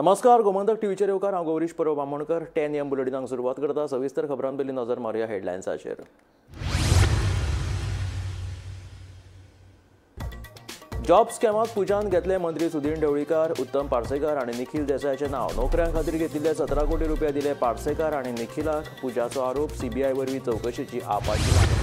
नमस्कार, गोमंतक टीव्हीचेर येवकार हांव गौरीश परब बामणकर। 10 AM बुलेटिनाक सुरवात करता। सविस्तर खबरां पयलीं नजर मारया हेडलायन्साचेर। जॉब स्कॅमात पुजान घेतले मंत्री सुदीन ढवळीकर, उत्तम पार्सेकर आनी निखिल देसायाचे नाव। नोकऱ्यां खातीर घेतिल्ले 17 कोटी रुपया दिले पार्सेकर आनी निखिलाक। पुजाचो आरोप, सीबीआय वरवीं चवकशेची आपाची मागणी।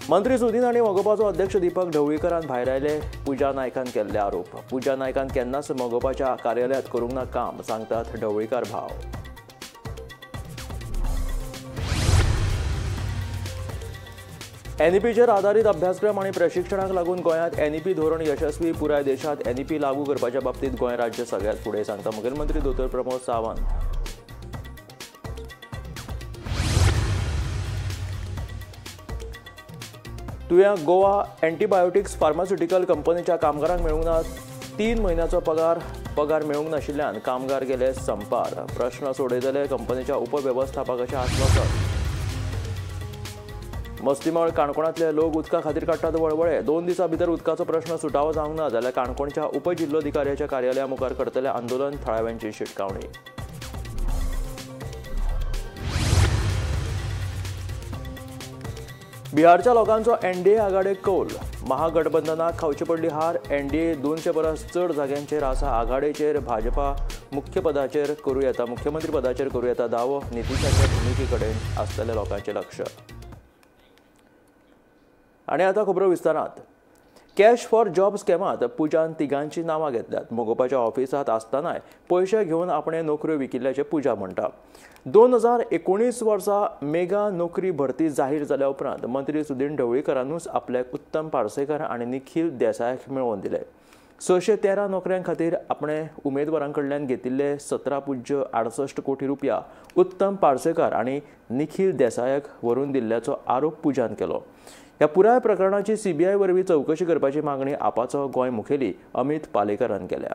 मंत्री सुदीन आनी मोगोपाचो अध्यक्ष दीपक ढवळीकरान भायर आयले। पुजा नायकान केल्ले आरोप। पुजा नायकान केन्नाच मोगोपाच्या कार्यालयांत करूंक ना काम, सांगतात ढवळीकर भाव। एनईपीचेर आधारीत अभ्यासक्रम आनी प्रशिक्षणाक लागून गोंयांत एनईपी धोरण यशस्वी। पुराय देशांत एनईपी लागू करपाच्या बाबतींत गोंय राज्य सगळ्यात फुडें, सांगता मुखेलमंत्री दोतोर प्रमोद सावंत। तुवें गोवा एंटीबायोटिक्स फार्मास्युटिकल कंपनीच्या कामगारांक मेळूंक ना 3 म्हयन्याचो पगार मेळूंक नाशिल्ल्यान कामगार गेले संपार। प्रश्न सोडयतले कंपनीच्या उपवेवस्थापकाचें आश्वासन। मस्तीमाळ काणकोणांतले लोक उदका खातीर काडटात वळवळे। 2 दिसां भितर उदकाचो प्रश्न सुटावो जावंक ना जाल्यार काणकोणच्या उपजिल्लोधिकाऱ्याच्या कार्यालया मुखार करतले आंदोलन, थळाव्यांची शिटकावणी। बिहारच्या लोकांचो एनडीए आघाडीक कौल। महागठबंधनाक खावची पडली हार। एनडीए 200 परस चड जाग्यांचेर आसा आघाडीचेर। भाजपा मुख्यमंत्री पदाचेर करूं येता दावो। नितीशाच्या भुमिके कडेन आसतले लोकांचें लक्ष। आनी आतां खबरो विस्तारांत। कॅश फॉर जॉब स्कॅमात पुजान तिगांची नांवां घेतल्यात। मोगोपाच्या ऑफिसांत आसतनाय पयशे घेवन आपणे नोकऱ्यो विकिल्ल्याचे पुजा म्हणटा। 2019 वर्सा मेगा नोकरी भरती जाहीर जाल्या उपरांत मंत्री सुदीन ढवळीकरानूच आपल्याक उत्तम पार्सेकर आनी निखिल देसायाक मेळोवन दिले। 613 नोकऱ्यां खातीर आपणे उमेदवारां कडल्यान घेतिल्ले 17.68 कोटी रुपया उत्तम पार्सेकर आनी निखिल देसायाक व्हरून दिल्ल्याचो आरोप पुजान केलो। ह्या पुराय प्रकरणाची सीबीआय वरवीं चवकशी करपाची मागणी आपाचो गोंय मुखेली अमित पालेकरान केल्या।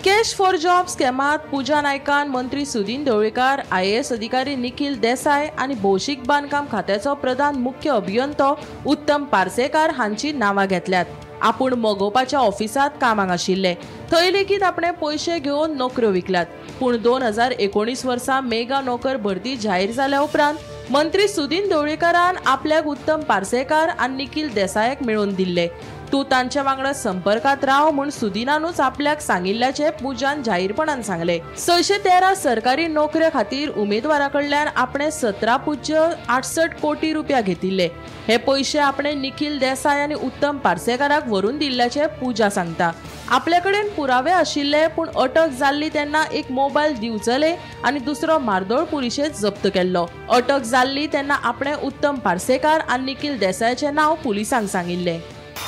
कॅश फॉर जॉब स्कॅमात पुजा नायकान मंत्री सुदीन ढवळीकर, IAS अधिकारी निखिल देसाय आनी भौशीक बांदकाम खात्याचो प्रधान मुख्य अभियंतो उत्तम पार्सेकर हांची नांवां घेतल्यात। आपूण मोगोपाच्या ऑफिसांत कामाक आशिल्ले, थंय लेगीत आपणे पयशे घेवन नोकऱ्यो विकल्यात। पूण 2019 वर्सा मेगा नोकर भरती जाहीर जाल्या उपरांत मंत्री सुदीन ढवळीकरान आपल्याक उत्तम पार्सेकर आनी निखिल देसायाक मेळोवन दिल्ले। तूं तांच्या वांगडा संपर्कात राव म्हूण सुदीनानूच आपल्याक सांगिल्ल्याचे पुजान जाहीरपणान सांगले। 613 सरकारी नोकऱ्या खातीर उमेदवारा कडल्यान आपणे 17.68 कोटी रुपया घेतिल्ले। हे पयशे आपणे निखिल देसाय आनी उत्तम पार्सेकराक व्हरून दिल्ल्याचे पुजा सांगता। आपल्या कडेन पुरावे आशिल्ले, पूण अटक जाल्ली तेन्ना एक मोबायल दिवचले आनी दुसरो मार्दोळ पुलिशेंत जप्त केल्लो। अटक जाल्ली तेन्ना आपणे उत्तम पार्सेकर आनी निखिल देसायाचे नाव पुलिसांक सांगिल्ले।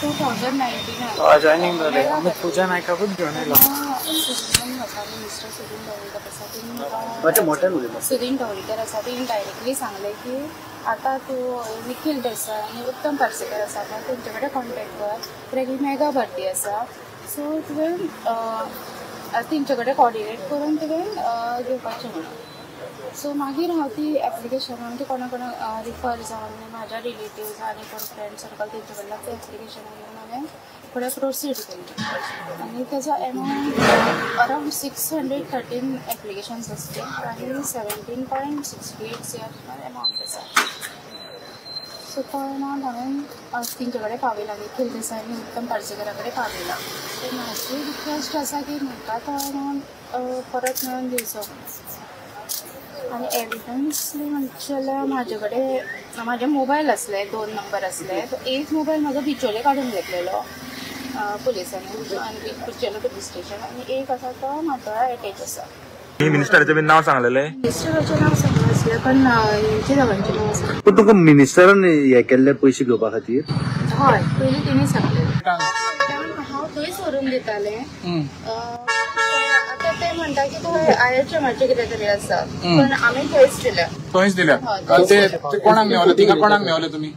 2019 जॉइनिंग झाले आम्ही पूजा नायकाकूच घेऊन आलो। सुदीन ढवळीकर आसा तेणी डायरेक्टली सांगले की आता तू निखिल देसाय आणि उत्तम पार्सेकर आसा पळय तेंचे कडेन कॉन्टॅक्ट कर, कित्याक ही मेगा भरती आसा। सो तुवें तेंचे कडेन कोऑर्डिनेट करून तुवें घेवपाचें म्हणून। सो मागीर हांव ती एप्लिकेशन म्हणजे कोणा रिफर जावन म्हाज्या रिलेटिव्स आनी कोण फ्रेंड सर्कल तेंचे कडल्यान तें एप्लिकेशन घेवन हांवें फुडें प्रोसीड केलें आनी तेजो एमावंट अरावंड 613 एप्लिकेशन्स आसले आनी 17.68 CR एमावंट आसा। सो तो एमावंट हांवें तेंचे कडेन पावयला, निखिल देसाय आनी उत्तम पार्सेकरा कडेन पावयला। सो म्हाजी रिक्वेस्ट आसा की म्हाका तो एमावंट परत मेळोवन दिवचो। आणि एविडन्सली म्हणचे जाल्यार म्हाजे कडेन म्हाजे मोबायल आसले 2 नंबर आसले। एक मोबायल म्हाजो बिचोले काडून घेतलेलो पुलिसांनी आनी बिचोले पुलीस स्टेशन, आनी एक आसा तो म्हाजो एटेच आसा। मिनिस्टराचें बीन नांव सांगलेलें? मिनिस्टराचें नांव सांगलें आसलें पण हेंची दोगांचें नांव आसा। पण तुका मिनिस्टरान हे केल्ले पयशे घेवपा खातीर? हय, पयलीं तेणी सांगलें। हांव थंयच व्हरून दितालें। आता ते म्हणटा की तो आयचे मातशें कितें तरी आसा, पण आमी थंयच दिल्या। ते कोणाक मेवले? तिका कोणाक मेवले तुमी?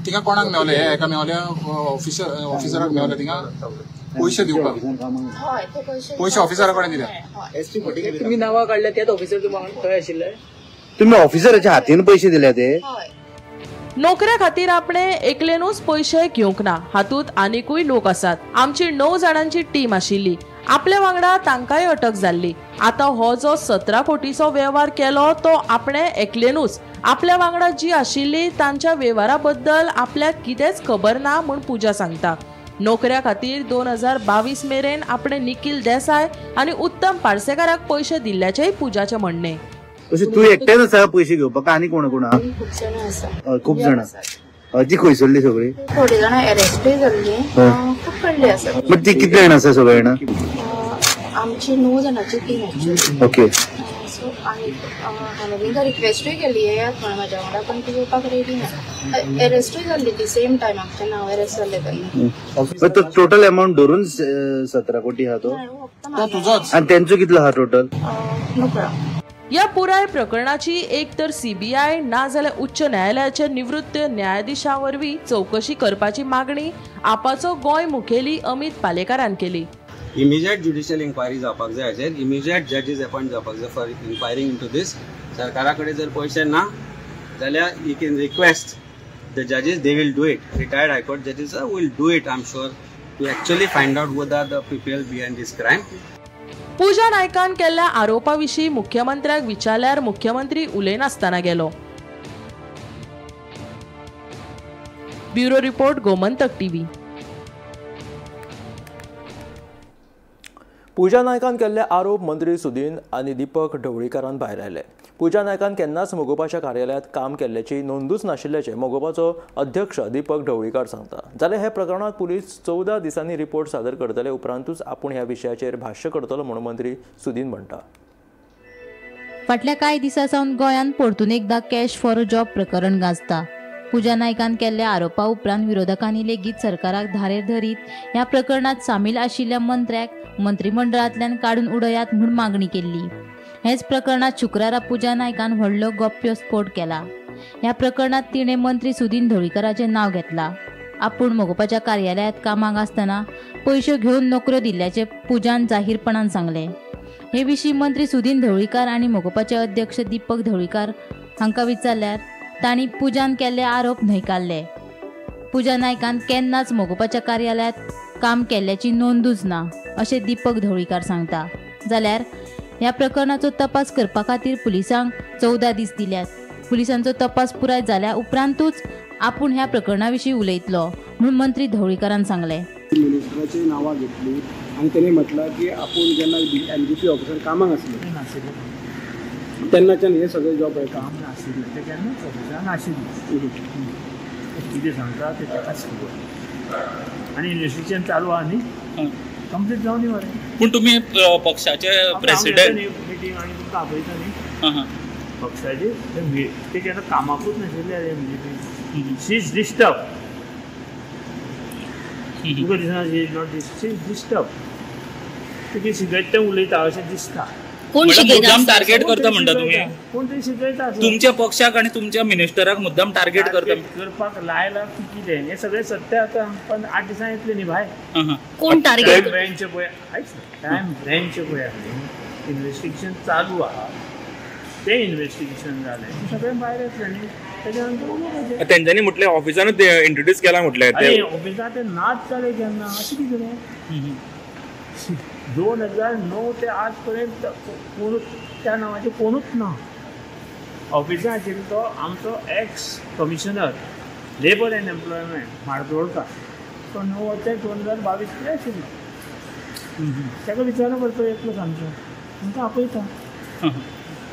तिका कोणाक मेवले? एका मेवले ऑफिसराक मेवले तिका पयशे दिवपाक? हय, ते पयशे ऑफिसरा कडेन दिले। तुम्ही नांवां काडल्या त्याच ऑफिसर तुम्ही थंय आशिल्ले? तुम्ही ऑफिसराच्या हातीन पयशे दिले ते? हय। नोकऱ्या खातीर आपणे एकलेनूच पैसे घेवंक ना, हातूंत आनीकूय लोक आसात. आमची 9 जाणांची टीम आशिल्ली. आपल्या वांगडा तांकांय अटक जाल्ली. आता हो जो 17 कोटीचो वेव्हार केलो तो आपणे एकलेनूच. आपल्या वांगडा जी आशिल्ली तांच्या वेव्हारा बद्दल आपल्याक कितेंच खबर ना म्हूण पूजा सांगता. नोकऱ्या खातीर 2022 मेरेन आपणे निखिल देसाय आनी उत्तम पार्सेकाराक पैसे दिल्ल्याचेय पूजाचे म्हणणे. तू एकट्याच आसा पैसे घेवपाक आनी कोण कोण आहा? खूप जाणां. ती खंयसरली सगळी? थोडी जाणां अरेस्टूय जाल्ली, खूप कडली आसा. मग ती कितले जाणां आसा सगळे जाणां? आमची 9 जाणांची टीम आशिल्ली. ओके. सो हांवें रिक्वेस्टूय केली येयात म्हणून म्हाज्या वांगडा, पण ती येवपाक रेडी ना. अरेस्टूय जाल्ली ती सेम टायम आमचें नांव अरेस्ट जाल्लें तेन्ना. टोटल अमाउंट धरून 17 कोटी हा तो तुझोच. आणि त्यांचो कितलो हा टोटल? नोकळा. या पुराय प्रकरणाची एक तर सीबीआय ना जाल्यार उच्च न्यायालयाचे निवृत्त न्यायाधीशावरवीं चौकशी करपाची मागणी आपाचो गोंय मुखेली अमित पालेकारान केली. इमिजिएट ज्युडिशियल इन्क्वायरी जावपाक जाय हाचेर. इमिजिएट जजीस अपॉइंट जावपाक जाय फॉर इन्क्वायरिंग इंटू दीस. सरकारा कडेन जर पैसे ना जाल्यार you can request the जजीस, they will do it. Retired high court जजीस will do it, I am sure, to actually find out who are the people behind this crime. पूजा नायकान केल्ल्या आरोपाविशीं मुख्यमंत्र्याक विचारल्यार मुख्यमंत्री उलयनासतना गेलो. Bureau report, Gomantak TV. पूजा नायकान केल्ले आरोप मंत्री सुदीन आनी दीपक ढवळीकारान भायर आयले. पूजा नायकान केन्नाच मोगोपाच्या कार्यालयात काम केल्ल्याची नोंदूच नाशिल्ल्याचे मोगोपाचो अध्यक्ष दीपक ढवळीकार सांगता. जाल्यार हे प्रकरणात पुलीस 14 दिसांनी रिपोर्ट सादर करतले, उपरांतूच आपूण ह्या विशयाचेर भाष्य करतलो म्हणून मंत्री सुदीन म्हणटा. फाटल्या कांय दिसा सावन गोंयांत परतून एकदा कॅश फॉर अ जॉब प्रकरण गाजता. पूजा नायकान केल्ल्या आरोपा उपरांत विरोधकांनी लेगीत सरकाराक धारेर धरीत ह्या प्रकरणात सामील आशिल्ल्या मंत्र्याक मंत्रिमंडळांतल्यान काडून उडयात म्हूण मागणी केल्ली. हेच प्रकरणात शुक्रारा पूजा नायकान व्हडलो गौप्यस्फोट केला. ह्या प्रकरणात तिणें मंत्री सुदीन ढवळीकाराचें नाव घेतला. आपूण मोगोपाच्या कार्यालयात कामाक आसतना पयशे घेवन नोकऱ्यो दिल्ल्याचे पूजान जाहीरपणान सांगले. हे विशीं मंत्री सुदीन ढवळीकार आनी मोगोपाचे अध्यक्ष दीपक ढवळीकार हांकां विचारल्यार तांणी पूजान केल्ले आरोप न्हयकारले. पूजा नायकान केन्नाच मोगोपाच्या कार्यालयात काम केल्ल्याची नोंदूच ना अशें दीपक ढवळीकार सांगता. जाल्यार ह्या प्रकरणाचो तपास करपा खातीर पुलिसांक 14 दीस दिल्यात. पुलिसांचो तपास पुराय जाल्या उपरांतूच आपूण ह्या प्रकरणा विशीं उलयतलो म्हणून मंत्री ढवळीकारान सांगले. मिनिस्टराची नावां घेतली आणि त्यांनी म्हटलं की आपण जेन्ना NGP ऑफिसर कामाक आसले तेन्नाच्यान हे सगळे जॉब आहे काम नाशिल्ले ते केन्नाच ऑफिसार नाशिल्ले. कितें सांगता ते ताकाच खबर. आनी इन्व्हेस्टिगेशन चालू आहा न्ही, कंप्लीट जावन दी मरे. पूण तुमी पक्षाचे प्रेसिडेंट मिटींग आनी तुमकां आपयता न्ही पक्षाचे ते केन्ना कामाकूच नाशिल्ले MGP. She is disturb. तुका दिसना she is not she is disturb. ते शिकयता तें उलयता अशें दिसता. कोण मुद्दाम टार्गेट करता म्हणटा तुम्ही? कोण तरी शिकयता तुमच्या पक्षाक आनी तुमच्या मिनिस्टराक मुद्दाम टार्गेट करपाक लायला की कितें हें सगळें सत्य आतां. पण 8 दिसां येतले न्ही भायर. कोण टार्गेट? ब्रँच पळय टायम ब्रँच पळय इन्व्हेस्टिगेशन चालू आहा. ते इन्व्हेस्टिगेशन जालें सगळें भायर येतलें न्ही. तेच्या नंतर तेंच्यांनी म्हटलें ऑफिसानूच इंट्रोड्यूस केला म्हटलें. ऑफिसांत ते नाच जाले केन्ना अशें कितें. 2009 ते आज पर्यंत कोण त्या नावाचे कोणूच ना. ऑफिसांत आशिल्लो तो आमचो ex commissioner labour and employment Mardolkar. तो 9 ते 2022 कितें आशिल्लो ताका विचारना पडटलो एकलो सांगचो. तुमकां आपयता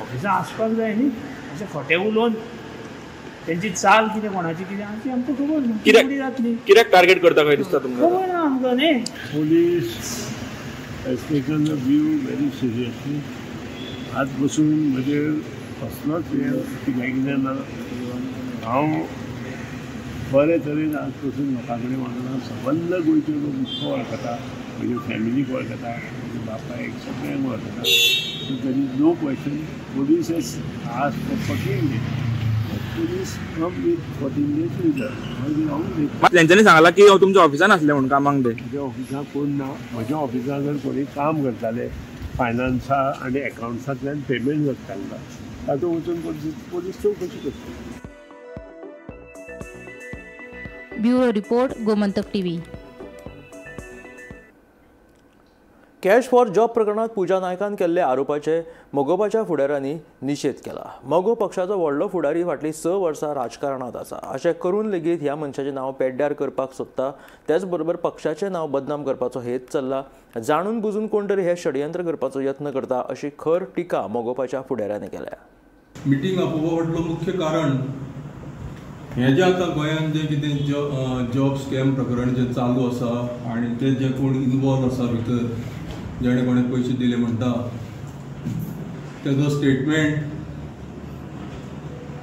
ऑफिसां आसपाक जाय न्ही. अशें खोटें उलोवन तेंची चाल कितें कोणाची कितें आमची आमकां खबर ना. कितें जातली कित्याक टार्गेट करता काय दिसता तुमकां? खबर ना आमकां न्ही. Police has taken the view very seriously. आज बसून म्हणजे कसलोच हे कितें ना. हांव बरे तरेन आज बसून लोकां कडेन वागना. सबंद गोंयचे लोक वळखता, म्हजे फॅमिलीक वळखता, म्हज्या बापायक सगळ्यांक वळखता. So there is no question. Police has asked for 14 days. Police come with 14 days result. तेंच्यांनी सांगला की तुमच्या ऑफिसान आसले म्हणून कामाक ते. म्हज्या ऑफिसांत कोण ना. म्हज्या ऑफिसांत जर कोणी काम करताले फायनान्सा आनी एकाउंट्सांतल्यान पेमेंट जाता तातूंत वचून पोलीस चवकशी करता. Bureau report, Gomantak TV. Cash for job प्रकरणात पूजा नायकान केल्ल्या आरोपाचे मोगोपाच्या फुडाऱ्यांनी निषेध केला. मोगो पक्षाचो व्हडलो फुडारी फाटलीं 6 वर्सां राजकारणांत आसा. अशें करून लेगीत ह्या मनशाचें नांव पेड्ड्यार करपाक सोदता. त्याच बरोबर पक्षाचें नांव बदनाम करपाचो हेत चल्ला. जाणून बुजून कोण तरी हे षडयंत्र करपाचो यत्न करता अशी खर टिका मोगोपाच्या फुडाऱ्यांनी केल्या. मिटींग आपोवपा व्हडलो मुख्य कारण हे जे आतां गोंयांत जे कितें जॉब स्कॅम प्रकरण जे चालू आसा आनी ते जे कोण इनवॉल्व आसा भितर, जेणे कोणे पयशे दिले म्हणटा, तेजो स्टेटमेंट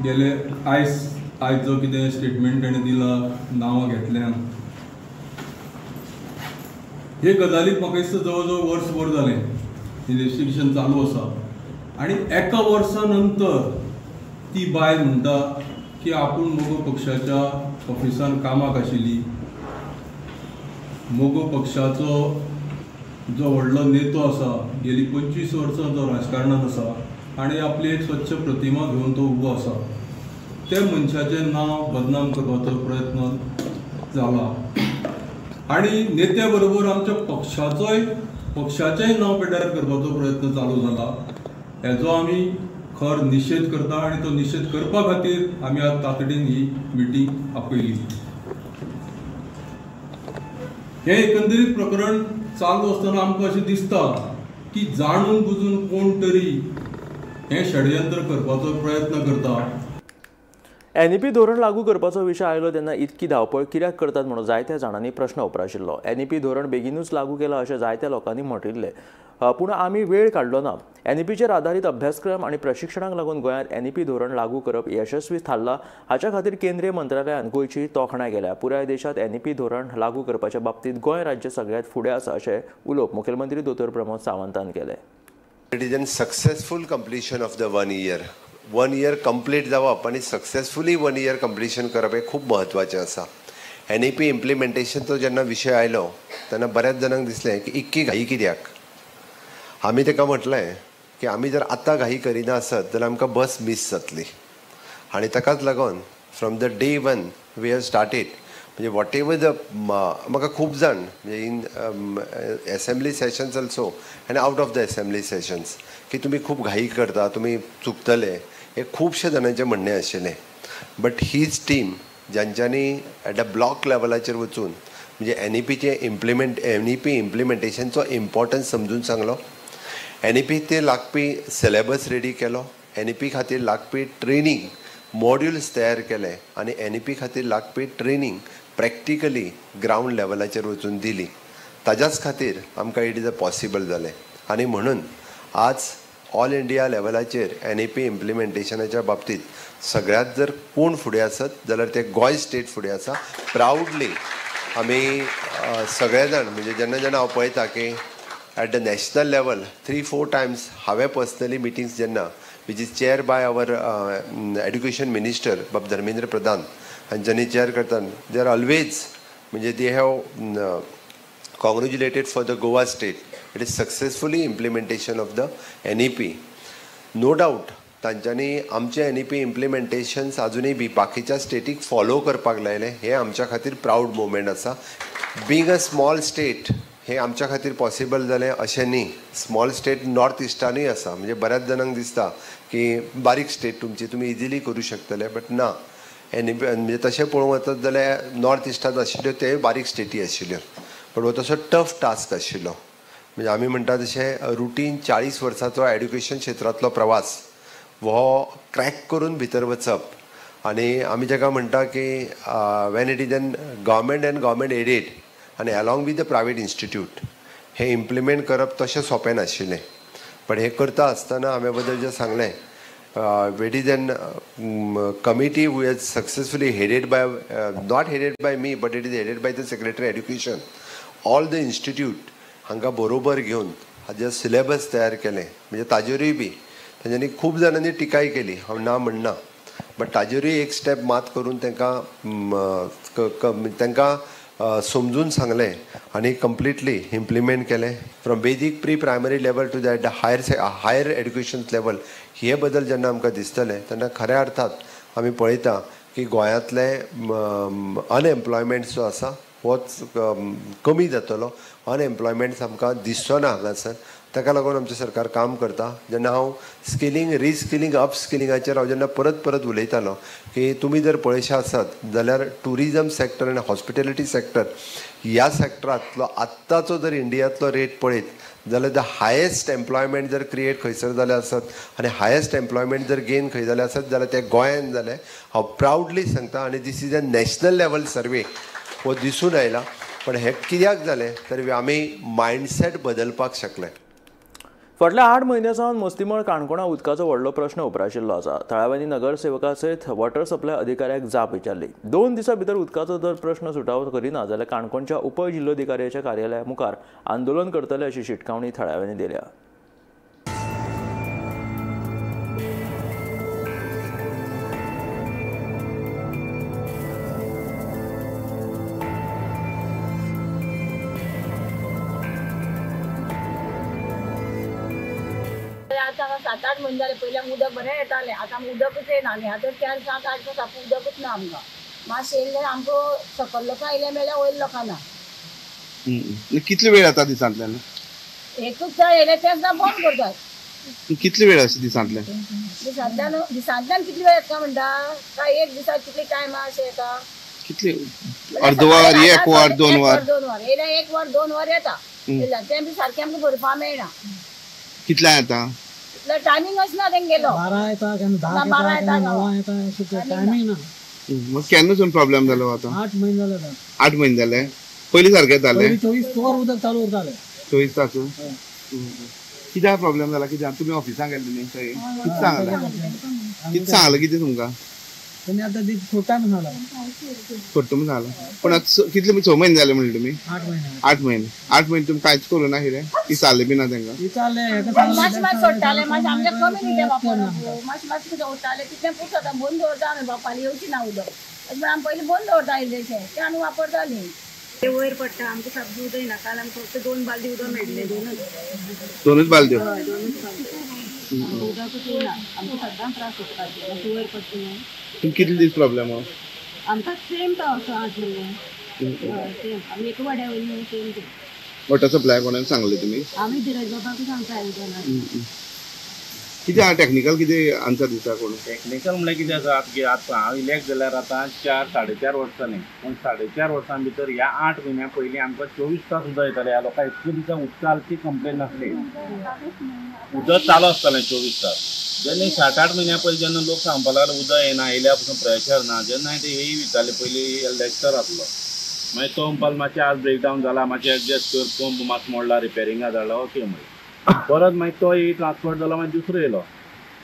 गेले आयज जो कितें स्टेटमेंट ताणें दिला नांवां घेतल्यान, हे गजालीक म्हाका दिसता जवळ जवळ वर्सभर जालें इन्व्हेस्टिगेशन चालू आसा. आनी एका वर्सा नंतर ती बायल म्हणटा की आपूण मोगो पक्षाच्या ऑफिसान कामाक आशिल्ली, मोगो पक्षाचो जो व्हडलो नेतो आसा, गेली 25 वर्सां जो राजकारणांत आसा आनी आपली एक स्वच्छ प्रतिमा घेवन तो उबो आसा, त्या मनशाचें नांव बदनाम करपाचो प्रयत्न जाला. आनी नेत्या बरोबर आमच्या पक्षाचेंय नांव पेड्ड्यार करपाचो प्रयत्न चालू जाला. हेजो आमी खर निशेध करता आनी तो निशेध करपा खातीर आमी आज तातडीन ही मिटींग आपयली. हे एकंदरीत प्रकरण चालू आसतना आमकां अशें दिसता की जाणून बुजून कोण तरी हे षडयंत्र करपाचो प्रयत्न करता. NEP धोरण लागू करपाचो विशय आयलो तेन्ना इतकी धांवपळ कित्याक करतात म्हणून जायत्या जाणांनी प्रश्न उपराशिल्लो. NEP धोरण बेगीनूच लागू केला अशें जायत्या लोकांनी म्हटिल्लें. पूण आमी वेळ काडलो ना. NEPचेर आदारीत अभ्यासक्रम आनी प्रशिक्षणाक लागून गोंयांत NEP धोरण लागू करप यशस्वी थारला. हाच्या खातीर केंद्रीय मंत्रालयान गोंयची तोखणाय केल्या. पुराय देशांत NEP धोरण लागू करपाच्या बाबतींत गोंय राज्य सगळ्यांत फुडें आसा अशें उलोवप मुखेलमंत्री दोतोर प्रमोद सावंतान केलें. It is a successful completion of the 1 year. 1 year complete जावप आनी सक्सेसफुली 1 year completion करप हे खूब म्हत्वाचें आसा. NEP इम्प्लिमेंटेशनचो जेन्ना विशय आयलो तेन्ना बऱ्याच जाणांक दिसलें की इतकी घाई कित्याक. आमी ताका म्हटलें की आमी जर आतां घाई करिना आसत जाल्यार आमकां बस मिस जातली. आनी ताकाच लागून from the day 1 we have started, म्हणजे वॉट एवर द म्हाका खूब जाण म्हणजे इन एसेंब्ली सेशन्स ऑल्सो आनी out of the assembly sessions की तुमी खूब घाई करता, तुमी चुकतले, हे खुबशे जाणांचें म्हणणें आशिल्लें. बट हीच टीम जांच्यांनी एट अ ब्लॉक लेवलाचेर वचून म्हणजे NEP इम्प्लिमेंटेशनचो इम्पॉर्टन्स समजून सांगलो. NEP ते लागपी सिलेबस रेडी केलो. NEP खातीर लागपी ट्रेनिंग मॉड्युल्स तयार केले आनी NEP खातीर लागपी ट्रेनिंग प्रॅक्टिकली ग्रावंड लेवलाचेर वचून दिली. ताच्याच खातीर आमकां इट इज अ पॉसिबल जालें. आनी म्हणून आज ऑल इंडिया लेवलाचेर NEP इम्प्लिमेंटेशनाच्या बाबतींत सगळ्यात जर कोण फुडें आसत जाल्यार ते गोंय स्टेट फुडें आसा. प्राउडली आमी सगळे जाण म्हणजे जेन्ना जेन्ना हांव पळयता की at the national level 3-4 times हांवें पर्सनली मिटिंग्स जेन्ना which is chair by our education minister बाब धर्मेंद्र प्रधान हांच्यांनी चेअर करता, दे आर ऑलवेज म्हणजे they have congratulated for the Goa state. It is successfully implementation of the NEP. No doubt तांच्यांनी आमचे NEP implementations अजुनूय बी बाकीच्या static follow करपाक लायले. हे आमच्या खातीर प्राऊड मोमेंट आसा. बींग अ स्मॉल स्टेट हे आमच्या खातीर पॉसिबल जालें अशें न्ही. स्मॉल स्टेट नॉर्थ इस्टानूय आसा, म्हणजे बऱ्याच जाणांक दिसता की बारीक स्टेट तुमी इजिली करूं शकतले, बट ना. म्हणजे तशें पळोवंक वचत जाल्यार नॉर्थ इस्टांत आशिल्ल्यो ते बारीक स्टेटी आशिल्ल्यो, बट हो तसो टफ टास्क आशिल्लो. म्हणजे आमी म्हणटा तशें रुटीन 40 वर्सांचो एड्युकेशन क्षेत्रांतलो प्रवास हो क्रॅक करून भितर वचप आनी आमी जाका म्हणटा की when it is an government and government aided आनी along with the private institute हे इम्प्लिमेंट करप तशें सोंपें नाशिल्लें. बट हे करता आसतना हांवें बद्दल जें सांगलें, it is N committee who is successfully headed by not headed by me but it is headed by the secretary education. All the institute हांकां बरोबर घेवन हाजे सिलेबस तयार केलें. म्हणजे ताजेरूय बी तांच्यांनी खूब जाणांनी टिकाय केली, हांव ना म्हणना, बट ताजेरूय एक स्टेप मात करून तांकां समजून सांगलें आनी कंप्लिटली इम्प्लिमेंट केलें. From basic pre primary level to that higher education level हे बद्दल जेन्ना आमकां दिसतलें तेन्ना खऱ्या अर्थात आमी पळयता की गोंयांतले अनएम्प्लॉयमेंट जो आसा होच कमी जातलो. अनएम्प्लॉयमेंट आमकां दिसचो ना हांगासर. ताका लागून आमचें सरकार काम करता. जेन्ना हांव स्किलींग रिस्किलींग अपस्किलिंगाचेर हांव जेन्ना परत परत उलयतालो की तुमी जर पळयशे आसत जाल्यार टुरिजम सेक्टर आनी हॉस्पिटेलिटी सेक्टर ह्या सेक्टरांतलो आत्ताचो जर इंडियांतलो रेट पळयत जाल्यार द हायेस्ट एम्प्लॉयमेंट जर क्रिएट खंयसर जाले आसत आनी हायेस्ट एम्प्लॉयमेंट जर गेन खंय जाले आसत जाल्यार ते गोंयांत जाले. हांव प्रावडली सांगता. आनी this is a national level survey हो दिसून आयला. पण हे कित्याक जालें तर आमी मायंडसेट बदलपाक शकले. फाटल्या 8 म्हयन्यांसावन मस्तीमळ काणकोणा उदकाचो व्हडलो प्रश्न उपराशिल्लो आसा. थळाव्यांनी नगरसेवका सयत वॉटर सप्लाय अधिकाऱ्याक जाप विचारली. 2 दिसां भितर उदकाचो जर प्रश्न सुटावो करिना जाल्यार काणकोणच्या उपजिल्लोधिकाऱ्याच्या कार्यालया मुखार आंदोलन करतले अशी शिटकावणी थळाव्यांनी दिल्या. आता 7-8 म्हयने जाले. पयल्याक उदक बरें येतालें. आतां उदकूच येना. आनी आतां 4-7-8 दीस आतां उदकूच ना आमकां. मातशें येयलें जाल्यार आमकां सकयल लोकां येयलें मेळ्ळ्यार वयर लोकां ना. कितले वेळ येता दिसांतल्यान? एकूच येयलें तेच ना बंद करतात. कितले वेळ अशें दिसांतल्यान? दिसांतल्यान कितले वेळ येता म्हणटा काय एक दिसाक कितले टायम अशें येता? कितले अर्द वर 1 वर 2 वर? 2 वर येयल्यार 1 वर 2 वर येता. तें बी सारकें आमकां भरपा मेळना. कितल्या येता? टायमिंग असना तेंगेलो. 12 येता केन्ना 10 येता 9 येता टायमिंग ना. मग केन्नासून प्रॉब्लेम जालो आता? 8 म्हयने जाले. 8 म्हयने जाले. पयलीं सारकें येतालें? 24 वर उदक चालू उरतालें. 24 तास. कित्याक प्रॉब्लेम जाला? कित्याक तुमी ऑफिसांत गेल्ले न्ही थंय? कितें सांगलें कितें तुमकां? तेणी आतां दीस सोडटा म्हण सांगला. सोडटा म्हण सांगला. पण आतां कितले 6 म्हयने जाले म्हणले तुमी? 8 म्हयने. 8 म्हयने तुमी कांयच करूं ना कितें? विचारलें बी ना तांकां? विचारलें मातशें सोडटाले. मातशें आमच्या कमी न्ही ते वापरप. मातशें कितें उरतालें तितलें पुरता. बंद दवरता आमी बापाली येवची ना उदक. अशें आमी पयलीं बंद दवरता इल्लेशें तें आमी वापरतालीं. ते वयर पडटा आमकां सारकें उदक येना. काल आमकां फक्त 2 बालदी उदक मेळ्ळें. 2च बालद्यो? उदकूच येना. आमकां सद्दां त्रास जाता. वयर पडटा न्हू. कितले दीस प्रॉब्लेम हो? आमकां सेम तो असो 8 म्हयने. सेम आमी एक वाड्या वयली सेम ते. वॉटर सप्लाय कोणाक सांगलें तुमी? आमी धीरज बाबाकूच सांगता आयदनां. कितें टॅक्निकल कितें आन्सर दिता कोण? टॅक्निकल म्हणल्यार कितें आसा की आतां हांव इलेक्ट जाल्यार आतां 4-4.5 वर्सांनी. पूण 4.5 वर्सां भितर ह्या 8 म्हयन्यां पयलीं आमकां 24 तास उदक येतालें. ह्या लोकांक इतके दिसा उदकाची कंप्लेन नासली. उदक चालू आसतालें 24 तास. जेन्ना 7-8 म्हयन्यां पयलीं जेन्ना लोक सांगपाक लागले उदक येना येयल्या पासून प्रेशर ना. जेन्ना हांवें ते हेय विचारलें पयलीं लेक्चर आसलो. मागीर तो म्हणपाक मातशें आज ब्रेकडावन जाला मातशें एडजस्ट कर. पंप मात मोडला रिपेरिंगा धाडला. ओके म्हणलें. परत मागीर तो ट्रान्सफर जालो. मागीर दुसरो येयलो.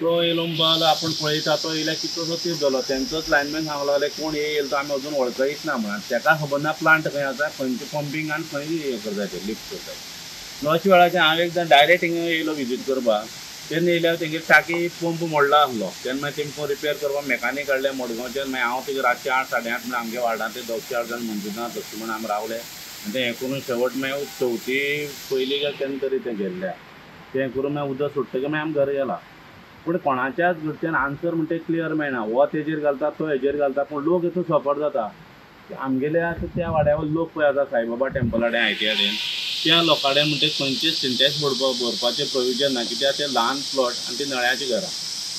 तो येयलो म्हणपाक आपूण पळयता. तो येयल्यार कितलोसो तेंप जालो. तेंचोच लायनमॅन सांगूंक लागले कोण येयलो तो आमी अजून वळखयत ना म्हणून. ताका खबर ना प्लांट खंय आसा खंयचें पंपींग आनी खंय हें करता तें लिफ्ट करता. अशें वेळाचेर हांव एकदां डायरेक्ट हिंगा येयलो विजीट करपाक. तेन्ना येयल्यार तेंगे टाकी पंप मोडला आसलो. तेन्ना तेंकां रिपेर करपाक मेकानीक हाडले मडगांवच्यान. मागीर हांव तेजे रातचे 8-8:30 म्हण आमगे वार्डांत ते 10-4 जाण मंजुनाथ तशें म्हण आमी रावले. आनी तें हें करून शेवट मागीर चवथी पयली काय केन्ना तरी तें गेल्ल्या. तें करून मागीर उदक सुट्टकीर मागीर आमी घरा गेला. पूण कोणाच्याच कडच्यान आन्सर म्हणटा क्लियर मेळना. हो तेजेर घालता तो हेजेर घालता. पूण लोक हितून सफर जाता. आमगेले आतां त्या वाड्या वयले लोक पळय आतां साईबाबा टेंपला कडेन आयटी कडेन त्या लोकां कडेन म्हणटा खंयचेच सिंटेक्स भरपाचें प्रोविजन ना. कित्याक ते ल्हान प्लॉट आनी ती नळ्याची घरां.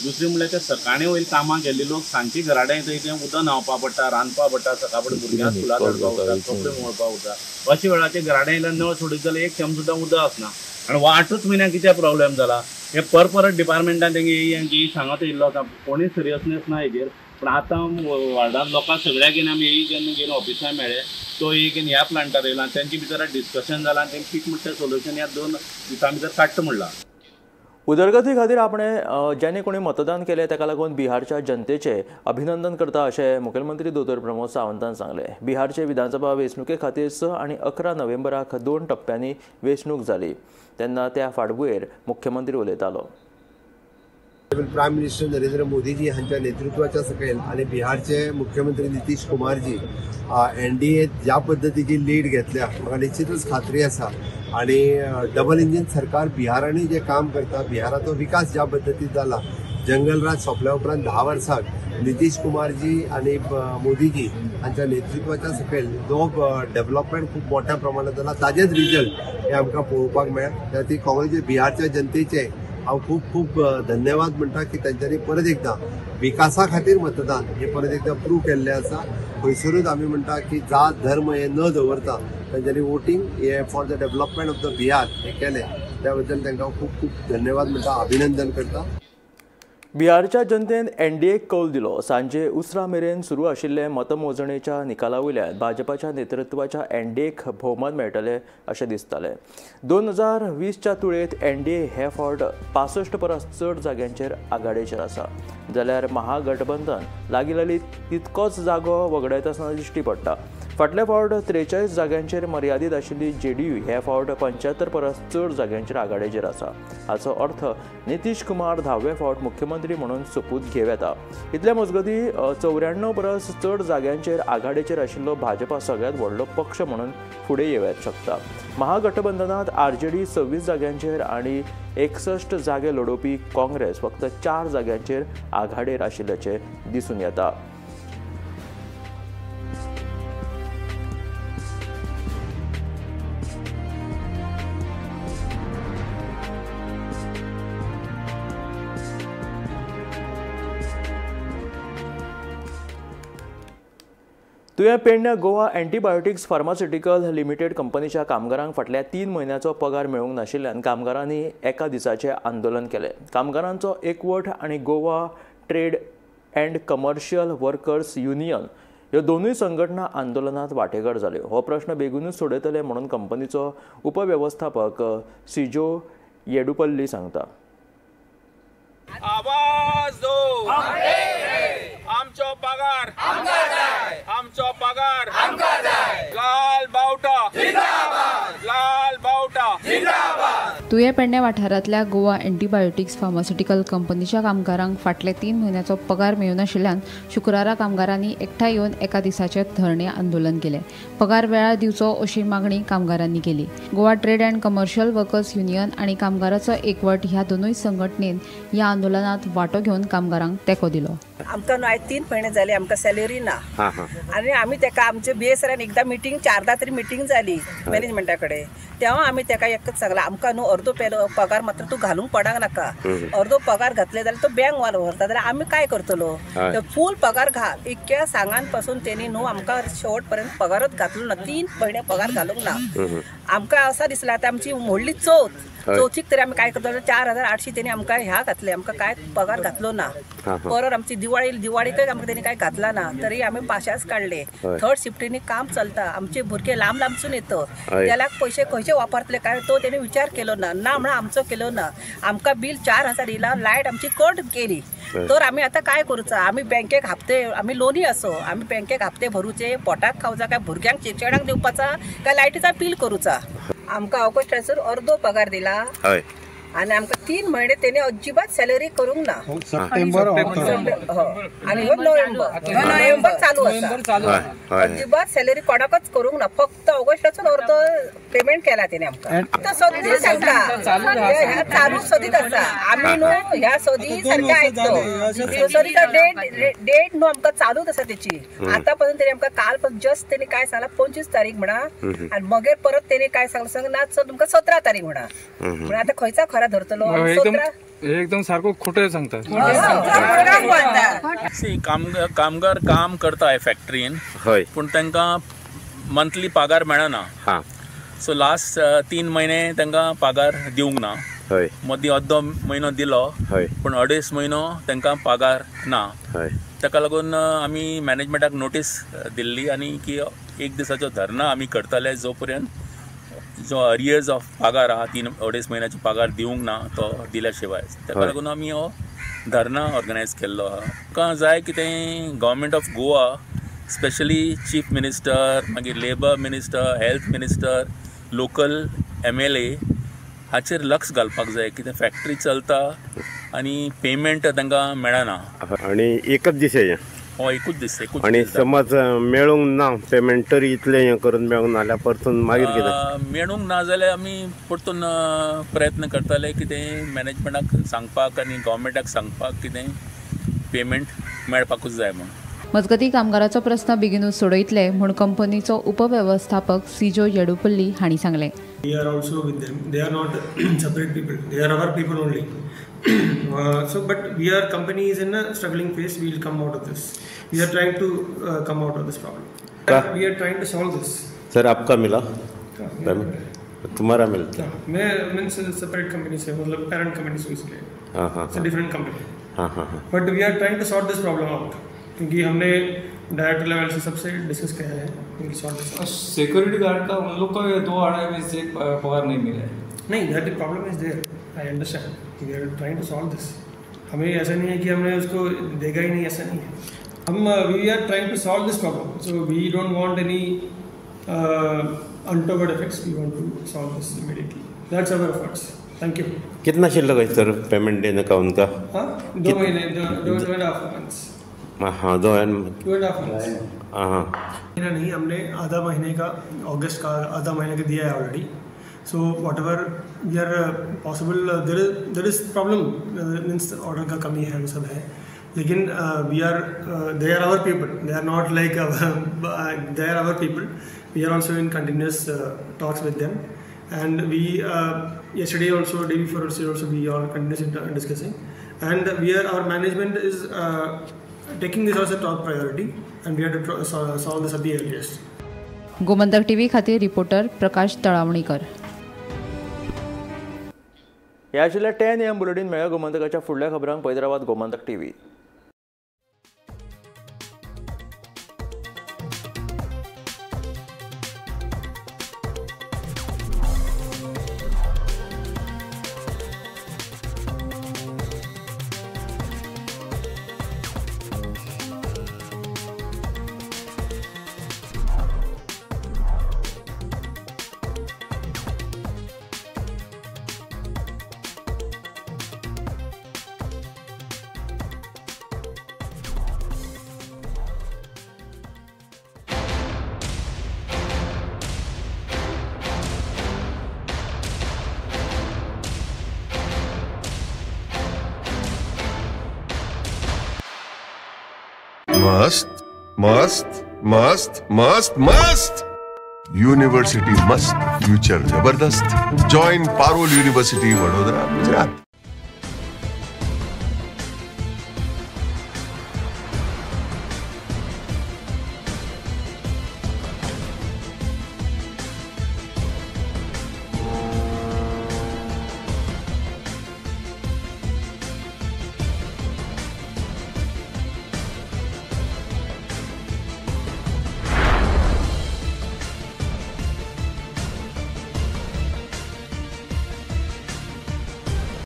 दुसरी म्हणल्यार ते सकाळीं वयले कामाक गेल्ले लोक सांजची घरा कडेन थंय तें उदक न्हांवपा पडटा रांदपा पडटा. सकाळ फुडें भुरग्यांक स्कुलाक धाडपा पडटा. कपडे मोळपा उरता. अशें वेळाचेर घरा कडेन येयल्यार नळ सोडीत जाल्यार एक थेंब सुद्दां उदक आसना. आनी हो 8च म्हयन्याक कितें प्रॉब्लेम जाला हे परत डिपार्टमेंटान तेंगे सांगत येयल्लो आसा. कोणूय सिरियसनेस ना हेजेर. पूण आतां वार्डांत लोकांक सगळ्याक आमी जेन्ना गेलो ऑफिसांत मेळ्ळे तो ह्या प्लांटार येयला. तेंचे भितर डिस्कशन जालां. तें कितें म्हणटा सोल्युशन ह्या 2 दिसां भितर काडटा म्हणलां. उदरगती खातीर आपणें जेणे कोणी मतदान केलें ताका लागून बिहारच्या जनतेचें अभिनंदन करता अशें मुखेलमंत्री दोतोर प्रमोद सावंतान सांगलें. बिहारचे विधानसभा वेंचणुके खातीर 6 आनी 11 नोव्हेंबराक 2 टप्प्यांनी वेंचणूक जाली. तेन्ना त्या फाटभुंयेर मुख्यमंत्री उलयतालो. प्रायम मिनिस्टर नरेंद्र मोदीजी हांच्या नेतृत्वाच्या सकयल आनी बिहारचे मुख्यमंत्री नितीश कुमारजी NDA ज्या पद्दतीची लीड घेतल्या म्हाका निश्चितूच खात्री आसा. आणि डबल इंजिन सरकार बिहारांनी जे काम करता बिहाराचो विकास ज्या पद्दतीन जाला जंगलराज सोंपल्या उपरांत 10 वर्सांक नितीश कुमारजी आणि मोदीजी हांच्या नेतृत्वाच्या सकयल जो डेव्हलपमेंट खूप मोठ्या प्रमाणात जाला ताजेच रिजल्ट हे आमकां पळोवपाक मेळ्ळ्या. ती काँग्रेस बिहारच्या जनतेचे हांव खूप खूप धन्यवाद म्हणटा की तांच्यांनी परत एकदा विकासा खातीर मतदान हे परत एकदा प्रूव केल्लें आसा. खंयसरूच आमी म्हणटा की जात धर्म हे न दवरता तांच्यांनी वोटींग हे for the development of the Bihar हे केलें. त्या बद्दल तांकां खूप खूप धन्यवाद म्हणटा, अभिनंदन करता. बिहारच्या जनतेन एनडीएक कौल दिलो. सांजे उसरा मेरेन सुरू आशिल्ले मतमोजणेच्या निकाला वयल्यान भाजपाच्या नेतृत्वाच्या एनडीएक भोवमत मेळटले अशें दिसतालें. 2020च्या तुळेंत एनडीए हे फावट 65 परस चड जाग्यांचेर आघाडेचेर आसा, जाल्यार महागठबंधन लागीं तितकोच जागो वगडायत आसतना दिश्टी पडटा. फाटल्या फावट 43 जाग्यांचेर मर्यादीत आशिल्ली जेडीयू हे फावट 75 परस चड जाग्यांचेर आघाडेचेर आसा. हाचो अर्थ नितीश कुमार 10वे फावट मुख्यमंत्री म्हणून सोपूत घेवं येता. इतले मजगती 94 परस चड जाग्यांचेर आघाडेचेर आशिल्लो भाजपा सगळ्यांत व्हडलो पक्ष म्हणून फुडें येवंक शकता. महागठबंधनात आरजेडी 26 जाग्यांचेर आनी 61 जागे लडोवपी काँग्रेस फक्त 4 जाग्यांचेर आघाडेर आशिल्ल्याचे दिसून येता. तुवें पेडण्या गोवा एंटीबायोटिक्स फार्मास्युटिकल लिमिटेड कंपनीच्या कामगारांक फाटल्या 3 म्हयन्याचो पगार मेळूंक नाशिल्ल्यान कामगारांनी एका दिसाचें आंदोलन केलें. कामगारांचो एकवट आनी Goa trade and commercial workers union ह्यो दोनूय संघटना आंदोलनांत वांटेकार जाल्यो. हो प्रश्न बेगीनूच सोडयतले म्हणून कंपनीचो उपवेवस्थापक सिजो येडुपल्ली सांगता. आवाज दो, आमचो पगार आमचो पगार लाल बावटा जिंदाबाद, लाल बावटा जिंदाबाद. तुये पेडण्या वाठारांतल्या गोवा एंटीबायोटिक्स फार्मास्युटिकल कंपनीच्या कामगारांक फाटले 3 म्हयन्याचो पगार मेळूं नाशिल्ल्यान शुक्रारा कामगारांनी एकठांय येवन एका दिसाचें धरणे आंदोलन केलें. पगार वेळार दिवचो अशी मागणी कामगारांनी केली. Goa trade and commercial workers union आनी कामगाराचो एकवट ह्या दोनूय संघटनेन ह्या आंदोलनात वांटो घेवन कामगारांक तेंको दिलो. आमकां न्हू आयज 3 म्हयने जाले आमकां सॅलरी ना आनी आमी तेका आमचे बीएसआरान एकदां मिटींग 4दा तरी मिटींग जाली मॅनेजमेंटा कडेन. तेव्हा आमी तेका एकच सांगला आमकां न्हू अर्दो पगार मात्र तूं घालूंक पडक नाका. अर्दो पगार घातले जाल्यार तो बँक वालो व्हरता जाल्यार आमी काय करतलो. फूल पगार घाल इतक्या सांगान पासून तेणी न्हू आमकां शेवट पर्यंत पगारच घातलो ना. 3 म्हयने पगार घालूंक ना. आमकां असा दिसला आतां आमची व्हडली चवथीक तरी आमी काय करतलो. 4800 तेणी आमकां ह्या घातले, आमकां काय पगार घातलो ना. परत आमची दिवाळीकय आमकां तेणी काय घातला ना. तरी आमी पाशास काडले. 3rd शिफ्टींनी काम चलता. आमचे भुरगे लांब लांबसून येतात. त्याला पैसे खंयचे वापरतले काय तो तेणी विचार केलो ना म्हणून आमचो केलो ना. आमकां बिल 4000 येयला, लायट आमची कट केली. तर आमी आतां काय करूचा. आमी बँकेक हप्ते आमी लोनी असो आमी बँकेक हप्ते भरूचे, पोटाक खावचा काय भुरग्यांक शिक्षणाक दिवपाचा काय लायटीचा बिल करूचा. आमकां ऑगस्टासून अर्दो पगार दिला आणि आमकां 3 महिने तेणे अजिबात सॅलरी करूंक ना. सप्टेंबर आणि नोव्हेंबर चालू आसा. अजिबात सॅलरी कोणाकच करूंक ना. फक्त ऑगस्टासून अर्दो पेमेंट केला तेणे आमकां. सदी सांगता ह्या चालू सदीत आसा. आमी न्हू ह्या सदी सारकें आयकतो. सदीचा डेट न्हू आमकां चालूच आसा तेची. आता पर्यंत तेणी आमकां काल पण जस्ट तेणी काय सांगला 25 तारीख म्हणा आणि मागीर परत तेणी काय सांगला ना तुमकां 17 तारीख म्हणा. म्हणून आता खंयचा खरा धरतलो. एकदम सारको खोटे सांगतात. कामगार काम करता फॅक्टरीन पूण तांकां मंथली पगार मेळना. सो लास्ट 3 महिने तांकां पगार दिवंक ना. मदीं अर्दो म्हयनो दिलो पूण 2.5 म्हयनो तांकां पगार ना. ताका लागून आमी मॅनेजमेंटाक नोटीस दिल्ली आनी की 1 दिसाचो धरना आमी करतले जो पर्यंत जो अरियर्स ऑफ पगार आहा 3-2.5 म्हयन्याचो पगार दिवंक ना तो दिल्या शिवाय. ताका लागून आमी हो धरना ऑर्गनायज केल्लो आहा. आमकां जाय की तें government of Goa specially chief minister मागीर labour minister health minister local MLA हाचेर लक्ष घालपाक जाय. कितें फॅक्टरी चलता आनी पेमेंट तांकां मेळना. आनी एकच दीस हो एकूच दीस एकूच आणि समज मेळूंक ना पेमेंट तरी इतले हे करून मेळूंक ना जाल्यार परतून मागीर कितें मेळूंक ना जाल्यार आमी परतून प्रयत्न करतले कितें मॅनेजमेंटाक सांगपाक आनी गव्हर्मेंटाक सांगपाक कितें पेमेंट मेळपाकूच जाय म्हणून. मजगती कामगाराचो प्रस्न बेगीनूच सोडयतले म्हूण कंपनीचो उपवेवस्थापक सिजो येडुपल्ली हांणी सांगलें. We are also with them. They are not separate people. They are our people only. But we are company is in a struggling phase. We will come out of this. We are trying to come out of this problem. We are trying to solve this. Sir आपका मिला तुम्हारा मिलता मैं means separate company से मतलब parent company से इसलिए it's a different company. But we are trying to sort this problem out. क्योंकि हमने director level से सबसे डिस्कस किया है. सिक्योरिटी गार्ड का उन लोग का 2-2.5 में से पगार नहीं मिला है. नहीं, that problem is there. I understand. We are trying to solve this. हमें ऐसा नहीं है कि हमने उसको देगा ही नहीं, ऐसा नहीं है. हम we are trying to solve this problem. So we don't want any untoward effects. We want to solve this immediately. That's our efforts. Thank you. कितना शिल्लक है सर पेमेंट देने का उनका? 2 महीने 2.5 मंथ्स. हाँ 2.5 मंथ्स. नहीं, हमने आधा महीने का अगस्त का आधा महीने का दिया है already. So whatever we are possible there is problem means order का कमी है, वो सब है. लेकिन we are they are our people. They are not like they are our people. We are also in continuous talks with them. And we yesterday also, day before also, we are continuously discussing, and our management is taking this as a top priority, and we have to solve this at the earliest. Gomantak TV खातीर reporter प्रकाश तळावणीकर. हे आशिल्ले 10 AM bulletin. मेळ्या गोमंतकाच्या फुडल्या खबरांक पळयत रावात Gomantak TV. मस्त मस्त मस्त मस्त मस्त. यूनिवर्सिटी मस्त, फ्यूचर जबरदस्त. Join Parul university Vadodara, Gujarat.